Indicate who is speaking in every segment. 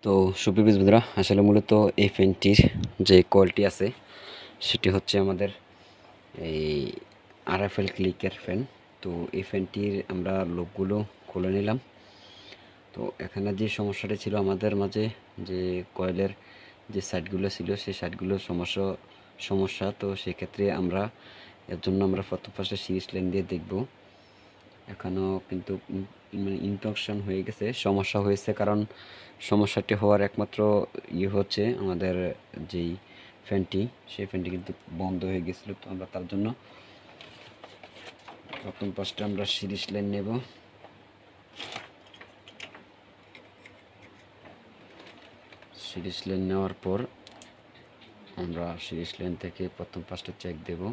Speaker 1: তো সুপ্রিয় বন্ধুরা, আসলে মূলত এই ফ্যানটির যে কোয়ালিটি আছে সেটি হচ্ছে আমাদের এই আরএফএল ক্লিকের ফ্যান। তো এই ফ্যানটির আমরা লোকগুলো খুলে নিলাম। তো এখানে যে সমস্যাটা ছিল আমাদের মাঝে, যে কয়েলের যে সাইডগুলো ছিল সেই সাইডগুলোর সমস্যা। তো সেক্ষেত্রে আমরা এর জন্য আমরা ফার্স্টে সিরিজ লাইন দিয়ে দেখব। এখনও কিন্তু মানে ইনফেকশন হয়ে গেছে, সমস্যা হয়েছে। কারণ সমস্যাটি হওয়ার একমাত্র হচ্ছে আমাদের যেই ফ্যানটি, সেই ফ্যানটি কিন্তু বন্ধ হয়ে গেছিলো। তো আমরা তার জন্য প্রথম পাশটা আমরা সিরিজ লাইন নেব। সিরিজ লাইন নেওয়ার পর আমরা সিরিজ লাইন থেকে প্রথম পাশটা চেক দেব।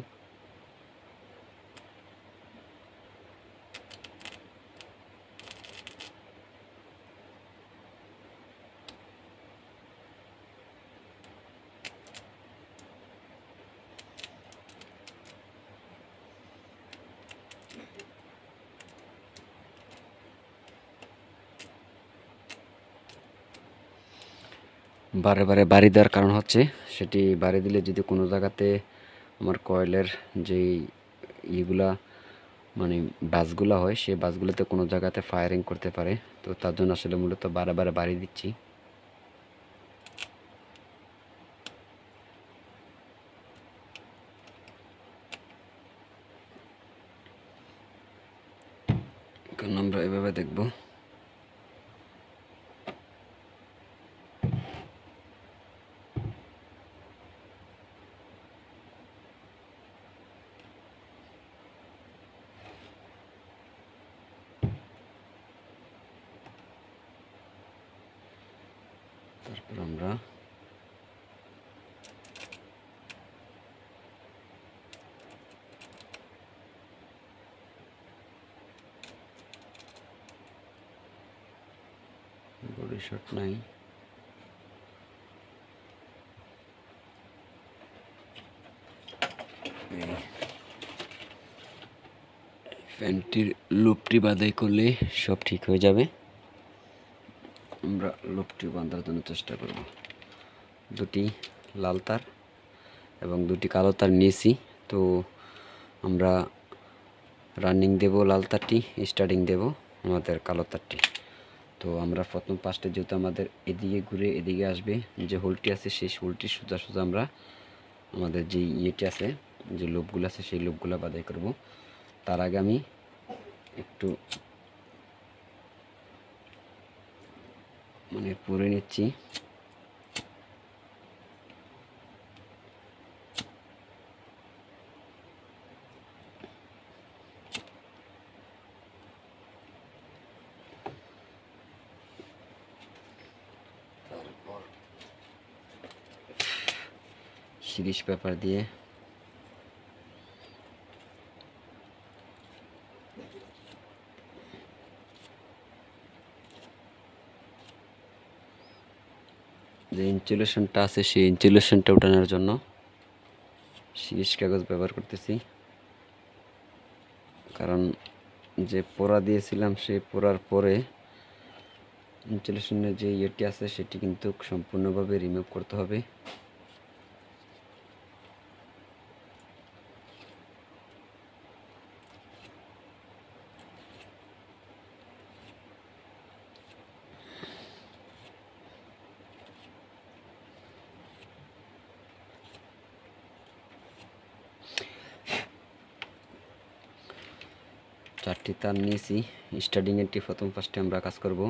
Speaker 1: বারে বারে বাড়ি দেওয়ার কারণ হচ্ছে, সেটি বাড়ি দিলে যদি কোনো জায়গাতে আমার কয়েলের যেই ইগুলা মানে বাসগুলো হয়, সেই বাসগুলোতে কোনো জায়গাতে ফায়ারিং করতে পারে। তো তার জন্য আসলে মূলত বারে বারে বাড়ি দিচ্ছি। এখন আমরা এভাবে দেখব। তারপর আমরা বডি শট নাই, ফ্যানটির লুপটি বাঁধাই করলে সব ঠিক হয়ে যাবে। আমরা লুপটি বাঁধার জন্য চেষ্টা করব। দুটি লাল তার এবং দুটি কালো তার নিয়েছি। তো আমরা রানিং দেব লাল তারটি, স্টার্টিং দেব আমাদের কালো তারটি। তো আমরা প্রথম পাশটা যেহেতু আমাদের এদিকে ঘুরে এদিকে আসবে, যে হোলটি আছে সেই হোলটি সোজা সোজা আমরা আমাদের যে ইয়েটি আছে, যে লুপগুলো আছে সেই লুপগুলো বাঁধাই করব। তার আগে আমি একটু মানে পুরে নিচ্ছি। সিরিজ পেপার দিয়ে যে ইনসুলেশনটা আছে সেই ইনসুলেশনটা উঠানোর জন্য সিরিজ কাগজ ব্যবহার করতেছি। কারণ যে পোড়া দিয়েছিলাম সেই পোড়ার পরে ইনসুলেশনের যে ইয়েটি আছে সেটি কিন্তু সম্পূর্ণভাবে রিমুভ করতে হবে। চারটি তার নিয়েছি। স্টার্টিংয়েরটি প্রথম ফার্স্টে আমরা কাজ করব।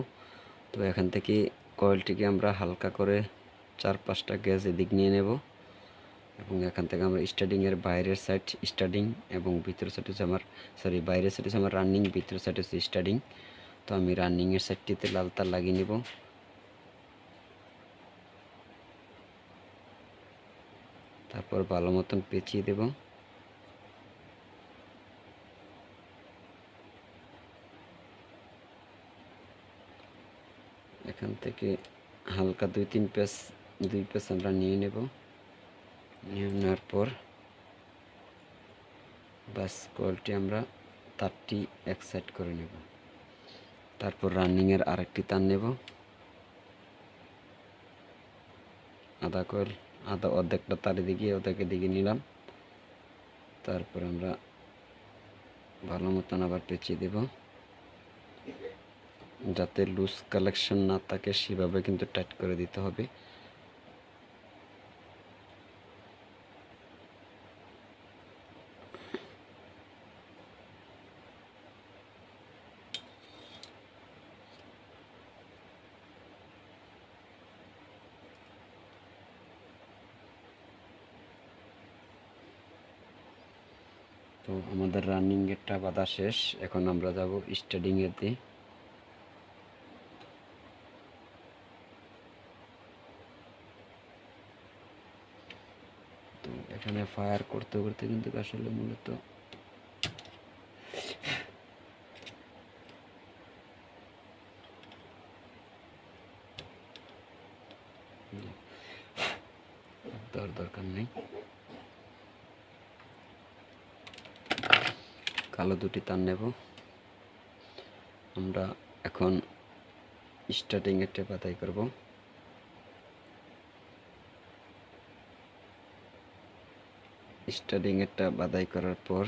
Speaker 1: তো এখান থেকে কয়েলটিকে আমরা হালকা করে 4-5টা গ্যাস এদিক নিয়ে নেব এবং এখান থেকে আমরা স্টার্টিংয়ের বাইরের সাইড স্টার্টিং এবং ভিতরের সাইড হচ্ছে আমার বাইরের সাইড হচ্ছে আমার রানিং, ভিতরের সাইড হচ্ছে স্টার্টিং। তো আমি রানিংয়ের সাইডটিতে লাল তার লাগিয়ে নেব। তারপর ভালো মতন পেঁচিয়ে দেব। এখান থেকে হালকা 2-3 পেস আমরা নিয়ে নেব। নিয়ে নেওয়ার পর বাস কয়েলটি আমরা তারটি এক সাইড করে নেব। তারপর রানিংয়ের আরেকটি তার নেব। আধা অর্ধেকটা তার দিকে ওদেরকে দিকে নিলাম। তারপর আমরা ভালো মতন আবার পেঁচিয়ে দেব, যাতে লুজ কালেকশন না থাকে সেভাবে কিন্তু টাইট করে দিতে হবে। তো আমাদের রানিং গেটটা বাঁধা শেষ, এখন আমরা যাব স্টার্টিং এতে। তো এখানে ফায়ার করতে করতে কিন্তু আসলে মূলত দরকার নেই। কালো দুটি তার নেব। আমরা এখন স্টার্টিং এর বাঁধাই করব। স্টার্টিং এরটা বাঁধাই করার পর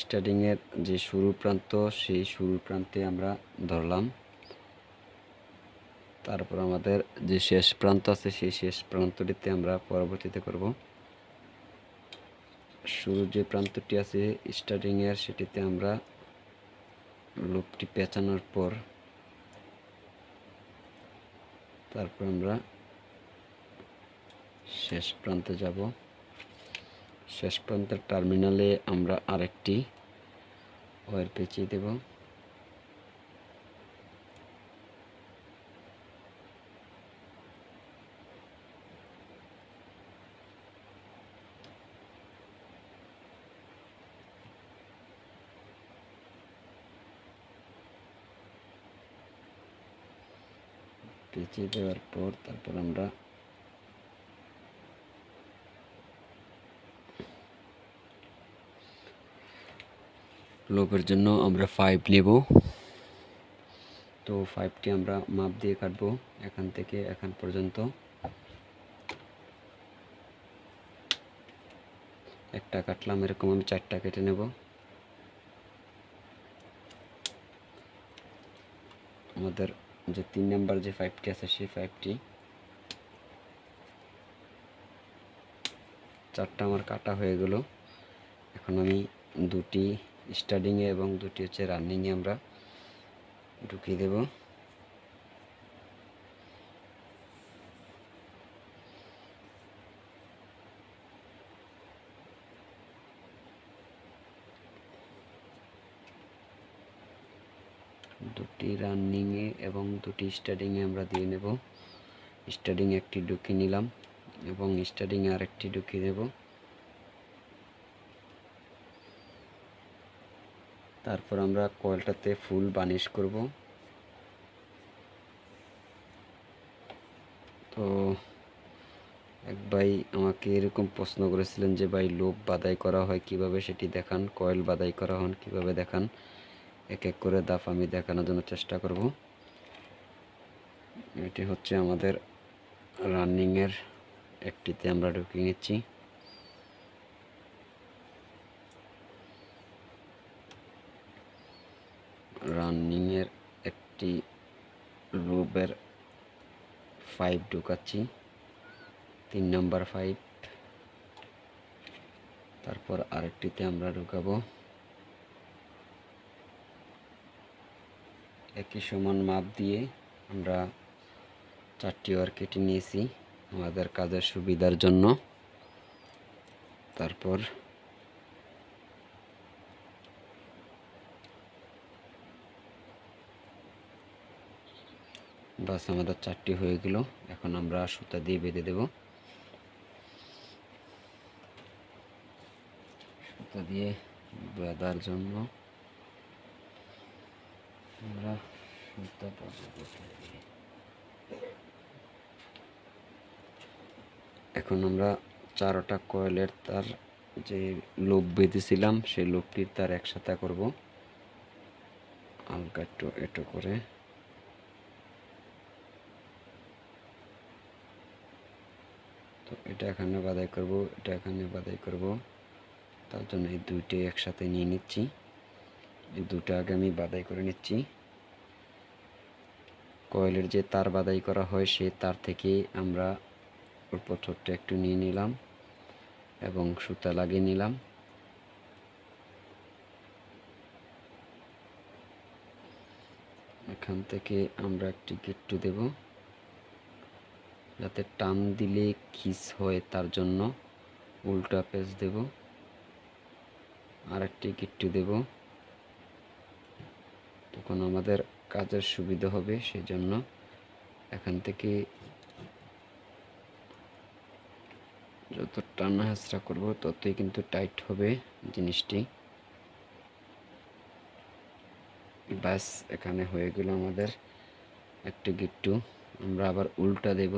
Speaker 1: স্টার্টিং এর যে শুরু প্রান্ত, সেই শুরু প্রান্তে আমরা ধরলাম। তারপর আমাদের যে শেষ প্রান্ত আছে সেই শেষ প্রান্তটিতে আমরা পরবর্তীতে করব। শুরুর যে প্রান্তটি আছে স্টার্টিং এর, সেটিতে আমরা লুপটি পেঁচানোর পর তারপর আমরা শেষ প্রান্তে যাব। শেষ প্রান্তের টার্মিনালে আমরা আরেকটি ওয়্যার পেঁচিয়ে দেব। পেঁচিয়ে দেওয়ার পর তারপর আমরা লুপের জন্য আমরা 5 নেব। তো 5টি আমরা মাপ দিয়ে কাটবো, এখান থেকে এখান পর্যন্ত। একটা কাটলাম, এরকম আমি 4টা কেটে নেব। আমাদের যে 3 নাম্বার যে 5টি আছে সেই 5টি 4টা আমার কাটা হয়ে গেল। এখন আমি দুটি স্টার্টিংয়ে এবং দুটি হচ্ছে রানিংয়ে আমরা ঢুকিয়ে দেব। দুটি রানিংয়ে এবং দুটি স্টার্টিংয়ে আমরা দিয়ে নেব। স্টার্টিং একটি ঢুকিয়ে নিলাম এবং স্টার্টিংয়ে আরেকটি ঢুকিয়ে দেব। তারপর আমরা কয়েলটাতে ফুল বানিশ করব। তো এক ভাই আমাকে এরকম প্রশ্ন করেছিলেন যে ভাই লুপ বাধাই করা হয় কিভাবে, সেটি দেখান, কয়েল বাধাই করা হন কিভাবে দেখান। এক এক করে ধাপ আমি দেখানোর জন্য চেষ্টা করব। এটি হচ্ছে আমাদের রানিংয়ের একটিতে আমরা ঢুকিয়ে নিচ্ছি। রানিংয়ের একটি লুপের 5 ঢুকাচ্ছি, 3 নাম্বার 5। তারপর আরেকটিতে আমরা ঢুকাবো। একই সমান মাপ দিয়ে আমরা 4টি ওয়্যার কেটে নিয়েছি আমাদের কাজের সুবিধার জন্য। তারপর বাস আমাদের 4টি হয়ে গেল। এখন আমরা সুতা দিয়ে বেঁধে দেব। সুতা দিয়ে বাঁধার জন্য আমরা সুতা এখন আমরা 4টা কয়েলের তার যে লুপ বেঁধেছিলাম সেই লুপটির তার একসাথে করব হালকা একটু করে। তো এটা এখানে বাদাই করব, এটা এখানে বাদাই করব। তার জন্য এই দুইটাই একসাথে নিয়ে নিচ্ছি। এই দুটো আগে আমি বাদাই করে নিচ্ছি। কয়েলের যে তার বাদাই করা হয় সেই তার থেকে আমরা অল্প ছোট্ট একটু নিয়ে নিলাম এবং সুতা লাগিয়ে নিলাম। এখান থেকে আমরা একটি গিট্টু দেব, যাতে টান দিলে খিস হয় তার জন্য উল্টা পেঁচ দেব। আর একটি গিট্টু দেব, তখন আমাদের কাজের সুবিধা হবে। সেজন্য এখান থেকে যত টানা হেঁচড়া করব ততই কিন্তু টাইট হবে জিনিসটি। ব্যাস, এখানে হয়ে গেল আমাদের একটি গিট্টু। আমরা আবার উল্টা দেব,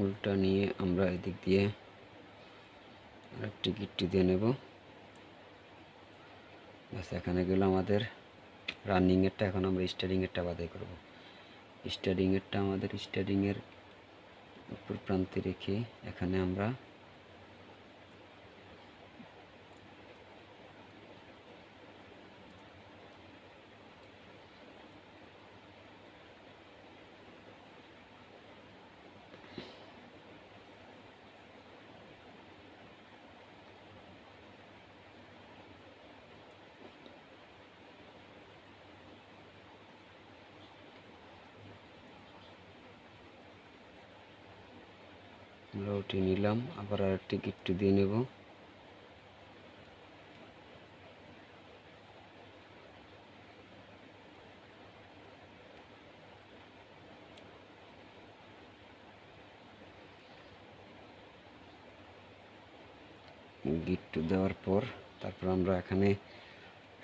Speaker 1: উল্টা নিয়ে আমরা এদিক দিয়ে আরেকটি গিট্টু দিয়ে নেব। ব্যাস, এখানে গেল আমাদের রানিংয়েরটা। এখন আমরা স্টারিংয়েরটা বাদাই করব। স্টারিংয়েরটা আমাদের স্টারিংয়ের উপর প্রান্তে রেখে এখানে আমরা উঠিয়ে নিলাম। আবার আরেকটি গিট্টু দিয়ে নেব। গিট্টু দেওয়ার পর তারপর আমরা এখানে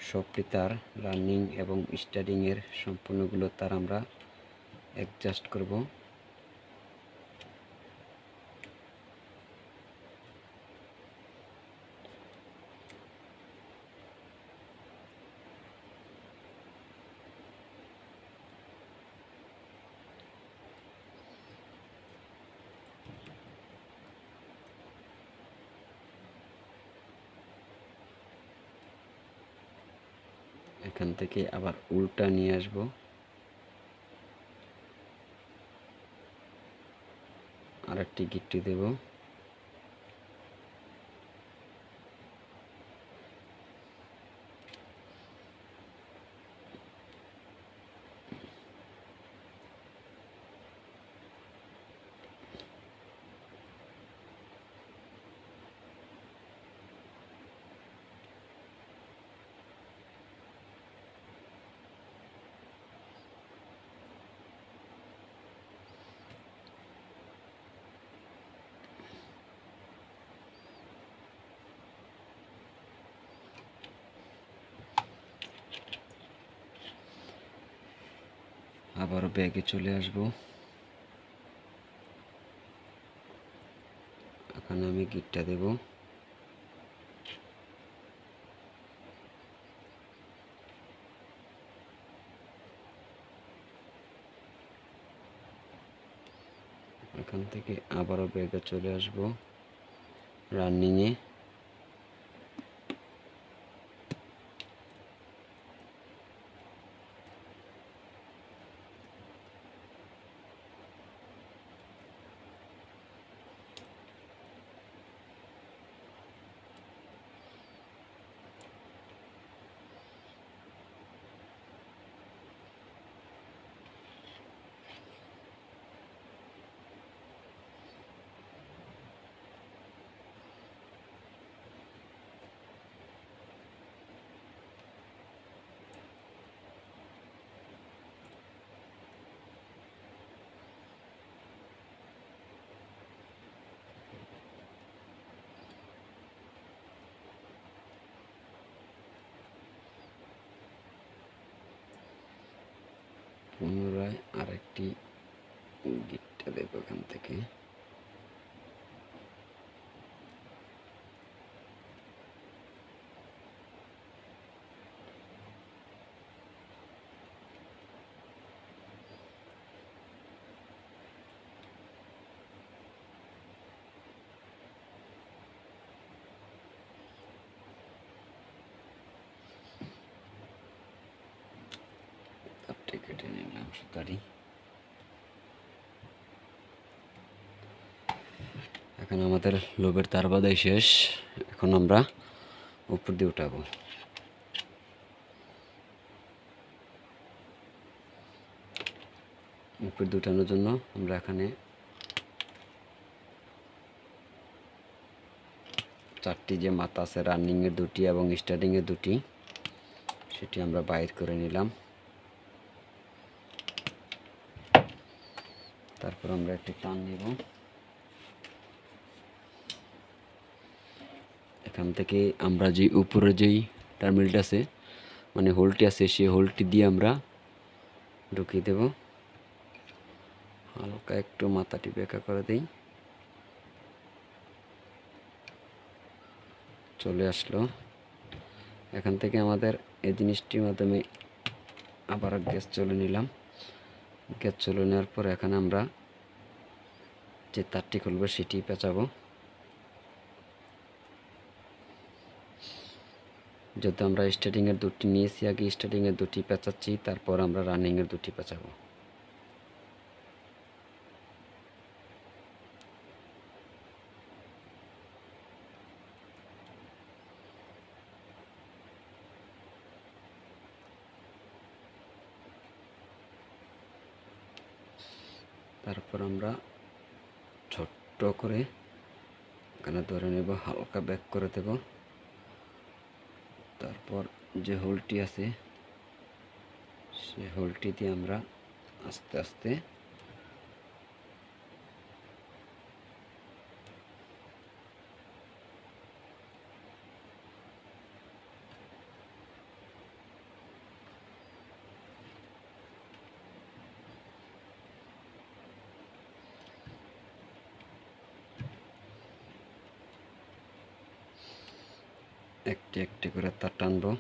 Speaker 1: সবটি তার রানিং এবং স্টার্টিংয়ের সম্পূর্ণগুলো তার আমরা অ্যাডজাস্ট করব। এখান থেকে আবার উল্টা নিয়ে আসব। আরেকটি গিট্টু দেব। আবারও ব্যাগে চলে আসব। এখানে আমি গিটটা দেব। এখান থেকে আবারও ব্যাগে চলে আসব রানিংয়ে। পুনরায় আরেকটি গিটটা দেব এখান থেকে। সুতারি। এখন আমাদের লোভের তার বাঁধাই শেষ। এখন আমরা উপর দিয়ে উঠাবো। উপর দিয়ে উঠানোর জন্য আমরা এখানে 4টি যে মাথা আছে, রানিংয়ের 2টি এবং স্টার্টিংয়ের 2টি, সেটি আমরা বাইর করে নিলাম। তারপর আমরা একটি টান নেব। এখান থেকে আমরা যে উপরে যেই টার্মিনালটা আছে, মানে হোলটি আছে, সেই হোলটি দিয়ে আমরা ঢুকিয়ে দেব। হালকা একটু মাথাটি বেঁকা করে দিই। চলে আসলো। এখান থেকে আমাদের এই জিনিসটির মাধ্যমে আবার গ্যাস চলে নিলাম। গ্যাস চলে নেওয়ার পর এখানে আমরা যে তারটি খুলবো সেটি পেঁচাবো। যেহেতু আমরা স্টার্টিংয়ের 2টি নিয়েছি, আগে স্টার্টিংয়ের 2টি পেঁচাচ্ছি, তারপর আমরা রানিংয়ের 2টি পেঁচাবো। তারপর আমরা ছোট্ট করে এখানে ধরে নেব, হালকা ব্যাক করে দেব। তারপর যে হোলটি আছে সেই হোলটি দিয়ে আমরা আস্তে আস্তে একটি একটি করে তার টানবো।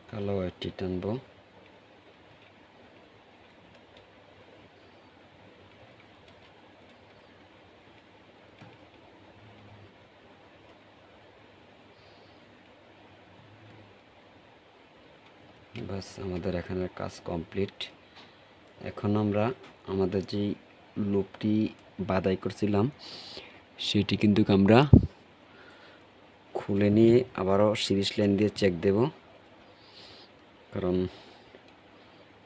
Speaker 1: কালো একটি টানবো। বাস, আমাদের এখানের কাজ কমপ্লিট। এখন আমরা আমাদের যেই লুপটি বাঁধাই করছিলাম সেটি কিন্তু আমরা খুলে নিয়ে আবারও সিরিজ লাইন দিয়ে চেক দেব, কারণ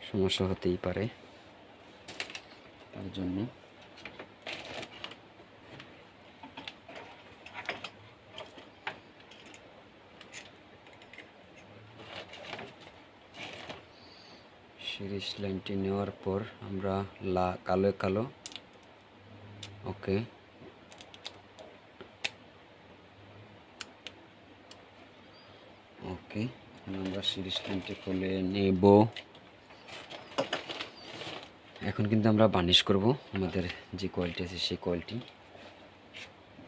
Speaker 1: সমস্যা হতেই পারে। তার জন্য সিরিজ লাইনটি নেওয়ার পর আমরা কালো কালো ওকে ওকে এখন আমরা সিরিজ লাইনটি খুলে নেব। এখন কিন্তু আমরা বার্নিশ করব আমাদের যে কোয়ালিটি আছে সেই কোয়ালিটি।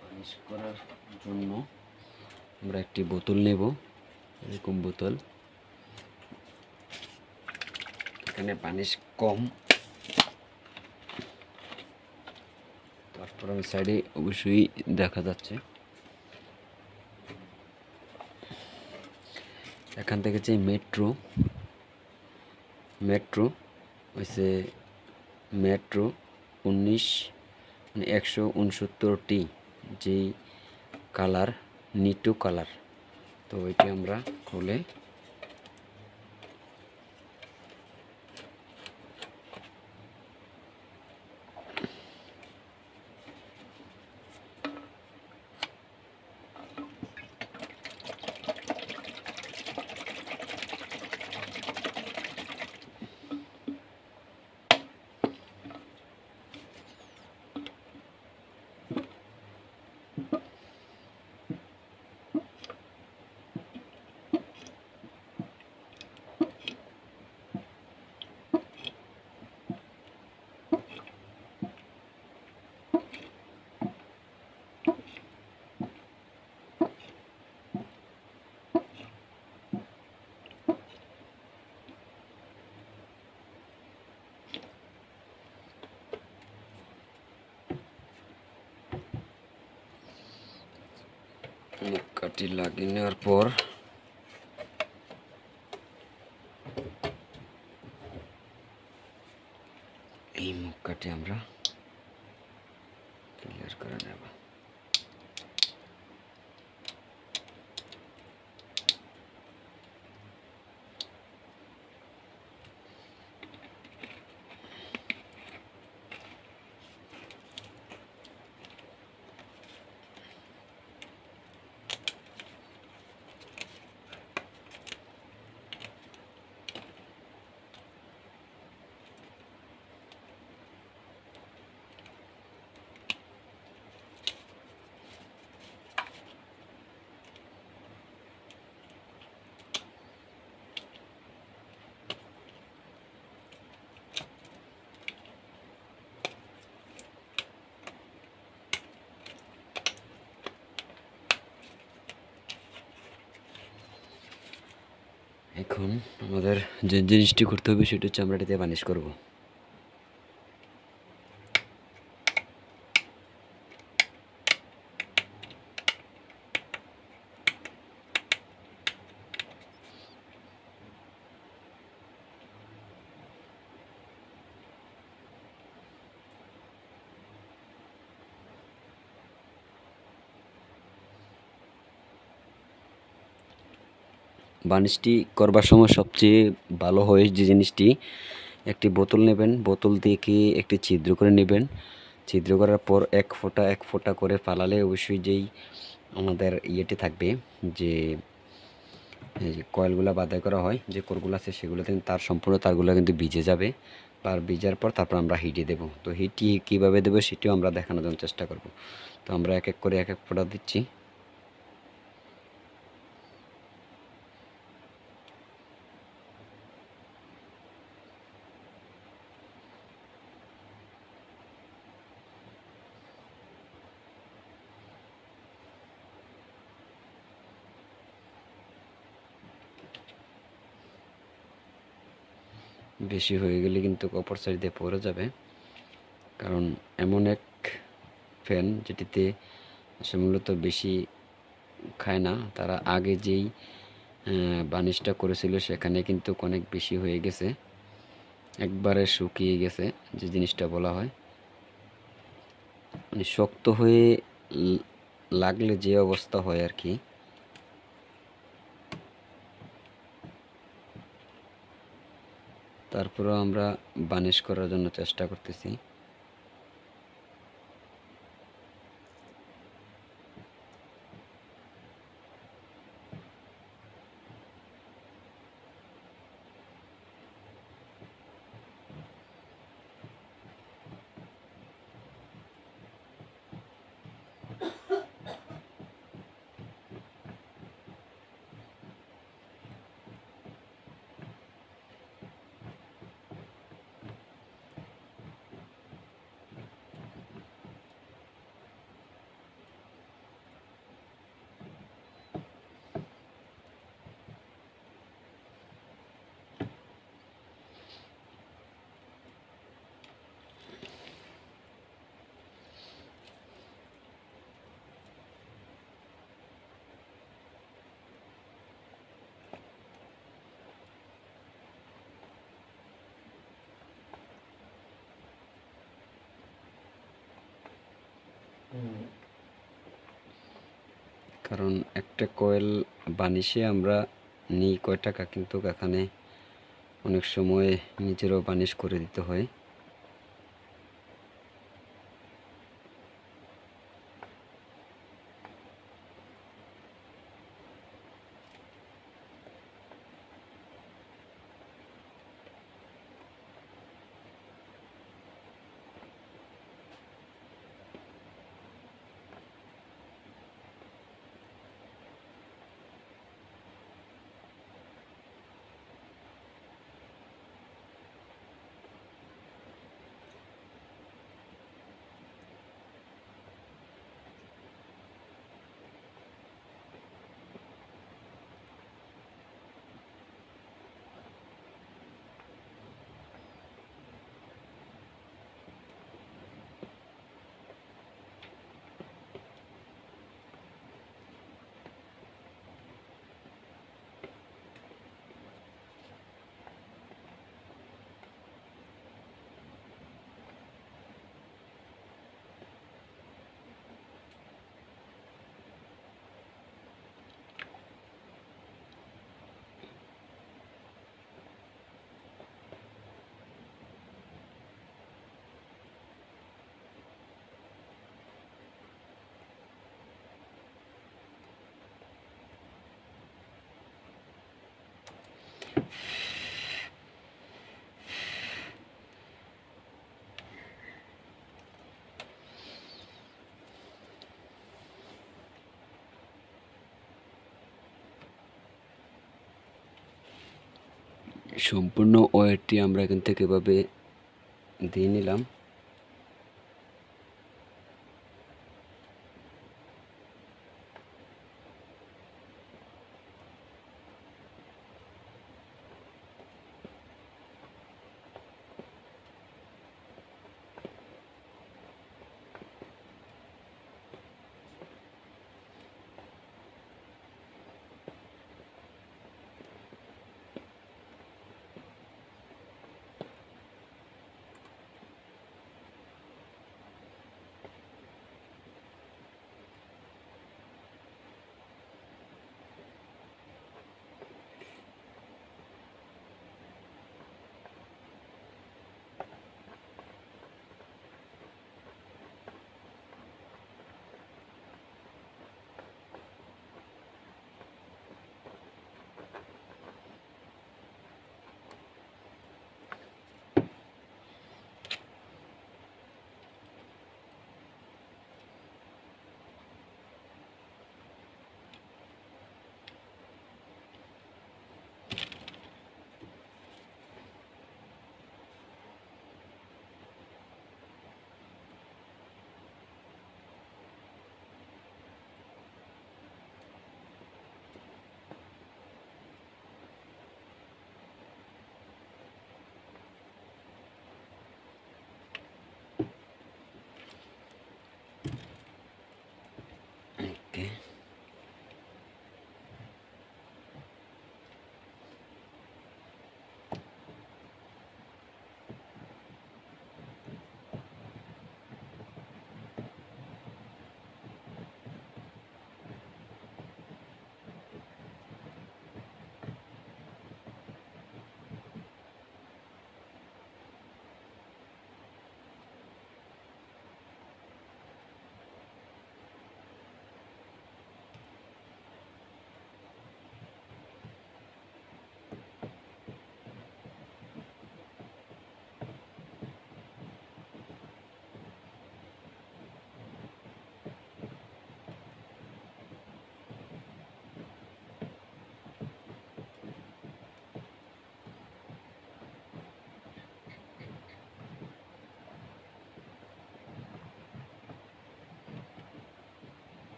Speaker 1: বার্নিশ করার জন্য আমরা একটি বোতল নেব, এরকম বোতল। এখানে বার্নিশ কম, তারপর আমি সাইডে অবশ্যই দেখা যাচ্ছে। এখান থেকে যে মেট্রো হয়েছে মেট্রো 169টি যেই কালার, নিটু কালার, তো ওইটি আমরা খুলে মুক্কাটি লাগিয়ে নেওয়ার পর এই মুক্কাটি আমরা ক্লিয়ার করে নেব। এখন আমাদের যে জিনিসটি করতে হবে সেটা হচ্ছে আমরা এটাতে বার্নিশ করব। বার্নিশটি করবার সময় সবচেয়ে ভালো হয় যে জিনিসটি, একটি বোতল নেবেন, বোতল থেকে একটি ছিদ্র করে নেবেন, ছিদ্র করার পর এক ফোঁটা করে ফালালে অবশ্যই যেই আমাদের ইয়েটি থাকবে, যে কয়েলগুলো বাধাই করা হয়, যে কোরগুলো আছে সেগুলোতে তার সম্পূর্ণ তারগুলো কিন্তু ভিজে যাবে। আর ভিজার পর তারপর আমরা হিটে দেবো। তো হিটটি কীভাবে দেবো সেটিও আমরা দেখানোর জন্য চেষ্টা করব। তো আমরা এক এক করে এক এক ফোঁটা দিচ্ছি। বেশি হয়ে গেলে কিন্তু অপর সাইড দিয়ে পড়ে যাবে, কারণ এমন এক ফ্যান যেটিতে মূলত বেশি খায় না। তারা আগে যেই বার্নিশটা করেছিল সেখানে কিন্তু অনেক বেশি হয়ে গেছে, একবারে শুকিয়ে গেছে যে জিনিসটা বলা হয়। মানে শক্ত হয়ে লাগলে যে অবস্থা হয় আর কি। তারপরেও আমরা বার্নিশ করার জন্য চেষ্টা করতেছি। কারণ একটা কয়েল বার্নিশে আমরা নিই কয় টাকা, কিন্তু এখানে অনেক সময় নিজেরও বার্নিশ করে দিতে হয়। সম্পূর্ণ ওয়েটটি আমরা এখান থেকে এভাবে দিয়ে নিলাম।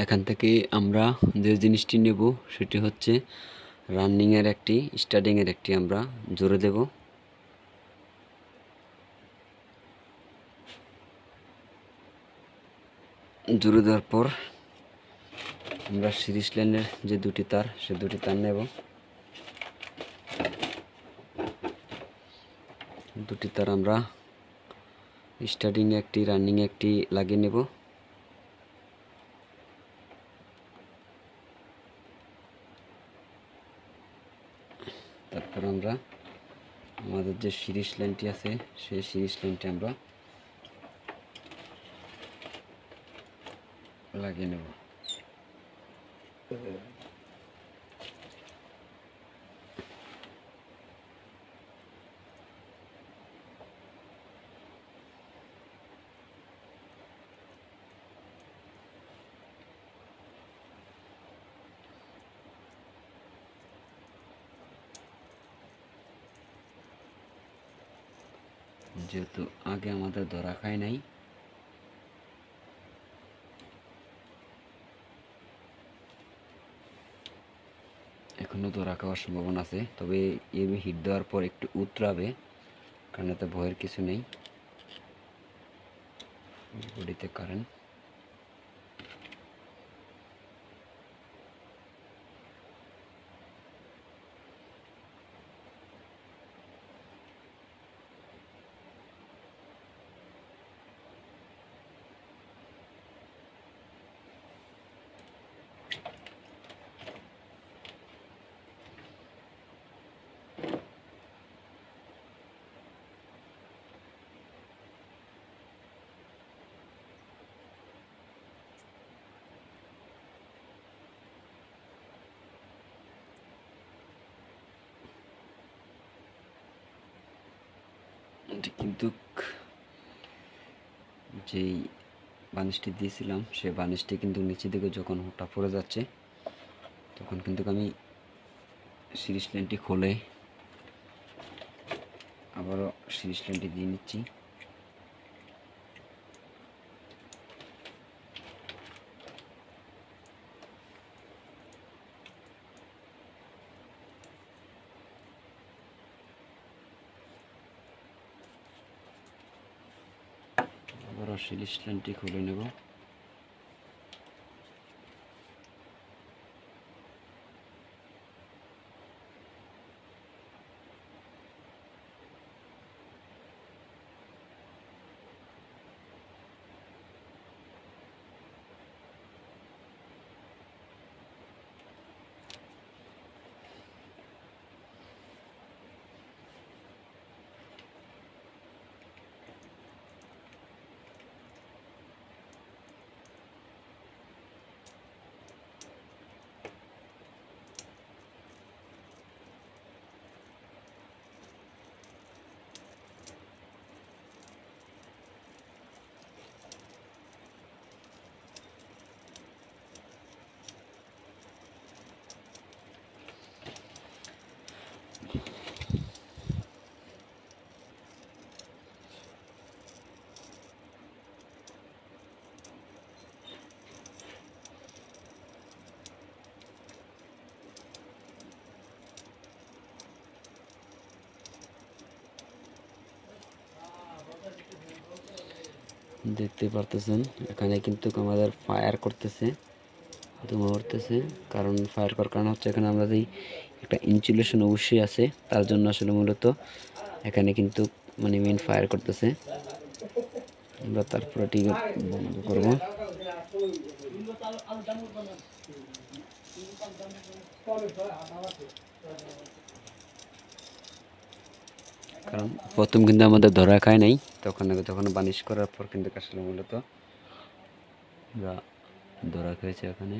Speaker 1: এখান থেকে আমরা যে জিনিসটি নেব সেটি হচ্ছে রানিংয়ের একটি স্টার্টিংয়ের একটি আমরা জোরে দেব। জোরে দেওয়ার পর আমরা সিরিজ লাইনের যে দুটি তার সে দুটি তার নেব। দুটি তার আমরা স্টার্টিং একটি রানিং একটি লাগিয়ে নেব। তারপর আমরা আমাদের যে সিরিজ লাইনটি আছে সেই সিরিজ লাইনটি আমরা লাগিয়ে নেব। যেহেতু আগে আমাদের ধরা খায় নাই, এখনও ধরা খাওয়ার সম্ভাবনা আছে, তবে এর হিট দেওয়ার পর একটু উতরাবে, কারণ এতে ভয়ের কিছু নেই। বডিতে কারেন্ট কিন্তু যেই বানিশটি দিয়েছিলাম সে বানিশটি কিন্তু নিচের দিকে যখন ওটা পড়ে যাচ্ছে তখন কিন্তু আমি সিরিজ লাইনটি খুলে আবারও সিরিজ লাইনটি দিয়ে নিচ্ছি। আবারও সিরিজ লাইনটি খুলে নেব। দেখতে পারতেছেন এখানে কিন্তু আমাদের ফায়ার করতেছে, ধোঁয়া উঠতেছে। কারণ ফায়ার করার কারণ হচ্ছে এখানে আমাদের একটা ইনসুলেশন অবশ্যই আছে, তার জন্য আসলে মূলত এখানে কিন্তু মানে মেন ফায়ার করতেছে। আমরা তারপরে ঠিক বন্ধ করবো। কারণ প্রথম কিন্তু আমাদের ধরা খায় নাই, তখন বানিশ করার পর কিন্তু আসলে মূলত ধরা খেয়েছে এখানে।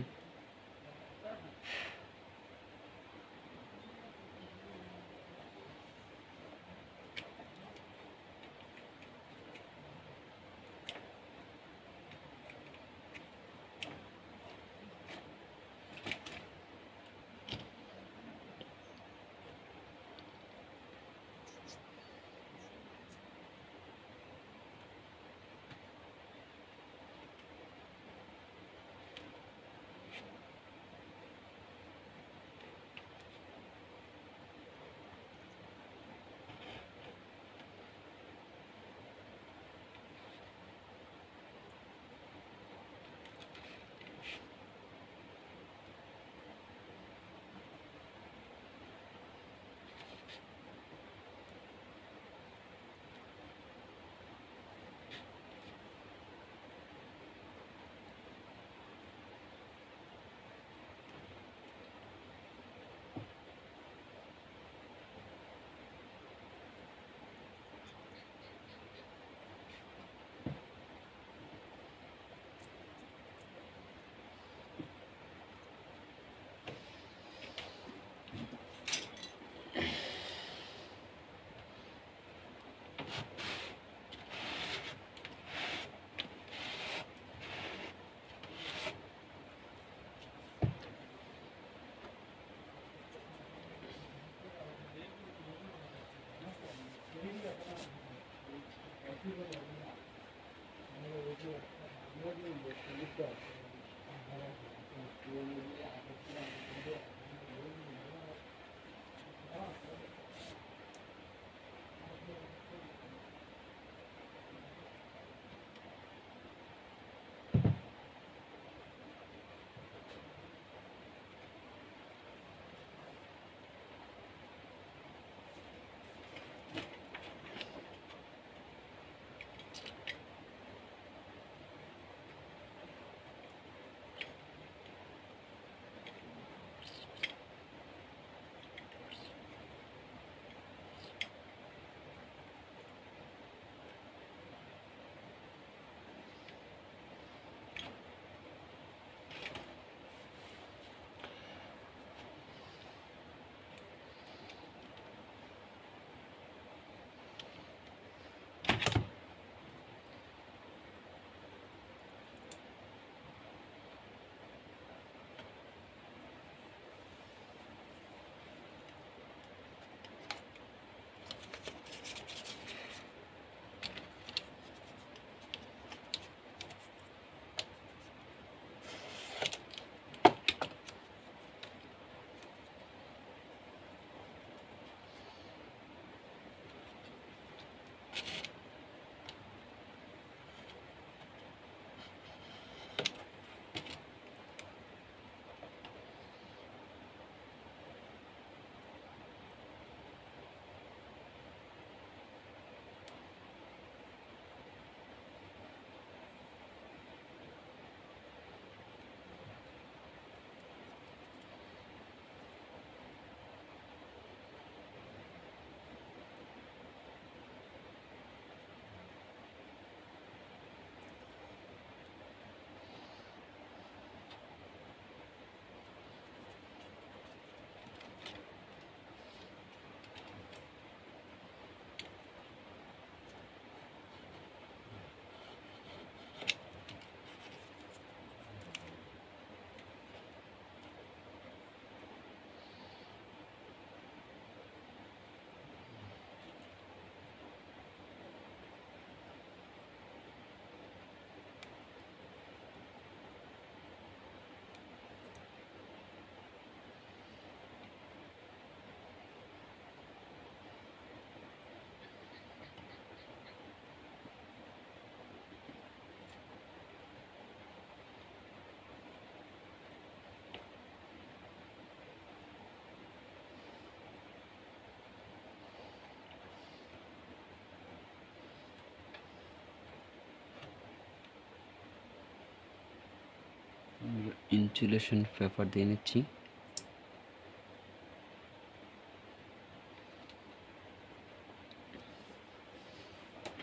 Speaker 1: ইনসুলেশন পেপার দিয়ে নিচ্ছি।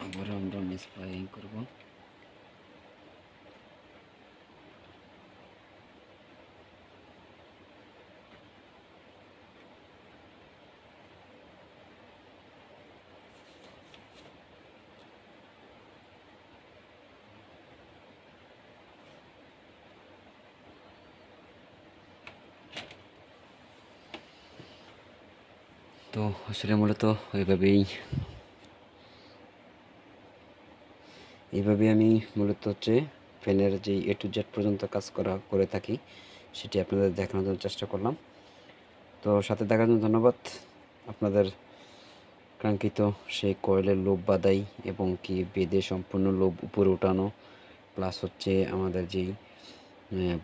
Speaker 1: আবার আমরা মিসপ্লাইং করব। তো আসলে মূলত এইভাবেই আমি মূলত হচ্ছে ফ্যানের যে A to Z পর্যন্ত কাজ করে থাকি, সেটি আপনাদের দেখানোর জন্য চেষ্টা করলাম। তো সাথে দেখার জন্য ধন্যবাদ। আপনাদের কাঙ্ক্ষিত সেই কয়েলের লোভ বাঁধাই এবং কি বেঁধে সম্পূর্ণ লোভ উপরে উঠানো, প্লাস হচ্ছে আমাদের যেই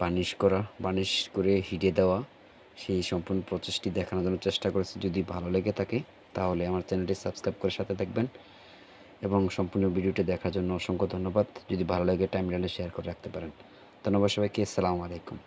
Speaker 1: বার্নিশ করে হিটে দেওয়া, সেই সম্পূর্ণ প্রসেসটি দেখানোর জন্য চেষ্টা করেছি। যদি ভালো লেগে থাকে তাহলে আমার চ্যানেলটি সাবস্ক্রাইব করে সাথে থাকবেন এবং সম্পূর্ণ ভিডিওটি দেখার জন্য অসংখ্য ধন্যবাদ। যদি ভালো লাগে টাইমলাইনে শেয়ার করে রাখতে পারেন। ধন্যবাদ সবাইকে। আসসালামু আলাইকুম।